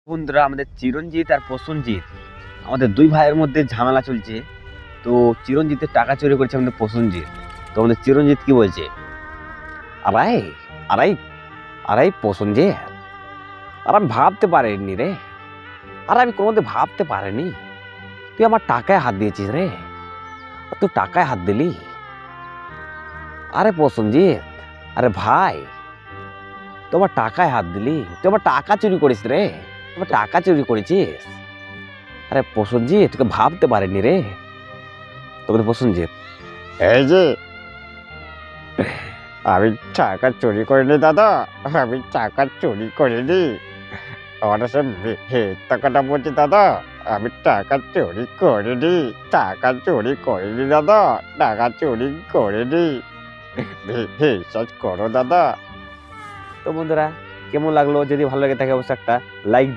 বন্ধুরা, আমাদের চিরঞ্জিত আর প্রসেনজিৎ, আমাদের দুই ভাইয়ের মধ্যে ঝামেলা চলছে। তো চিরঞ্জিতের টাকা চুরি করেছে আমাদের প্রসেনজিৎ। তো আমাদের চিরঞ্জিত কি বলছে, আরাই আরাই আরাই প্রসেনজিৎ, আর আমি ভাবতে পারিনি রে, আর আমি কোনোদিন ভাবতে পারিনি তুই আমার টাকায় হাত দিয়েছিস রে, তুই টাকায় হাত দিলি। আরে প্রসেনজিৎ, আরে ভাই, তোমার টাকায় হাত দিলি, তুই আমার টাকা চুরি করিস রে, তোমার টাকা চুরি করেছিস। আরে প্রসেনজিৎ, তোকে ভাবতে পারিনি রে। তোকে প্রসেনজিৎ, এই যে আমি টাকা চুরি করিনি দাদা, আমি টাকা চুরি করিনি। আমার সে মিথ্যা কথা বলছি দাদা, আমি টাকা চুরি করিনি, টাকা চুরি করিনি দাদা, টাকা চুরি করিনি, বিশ্বাস করো দাদা। তো বন্ধুরা, কেমন লাগলো? যদি ভালো লাগে থাকে অবশ্যই একটা লাইক দেবে।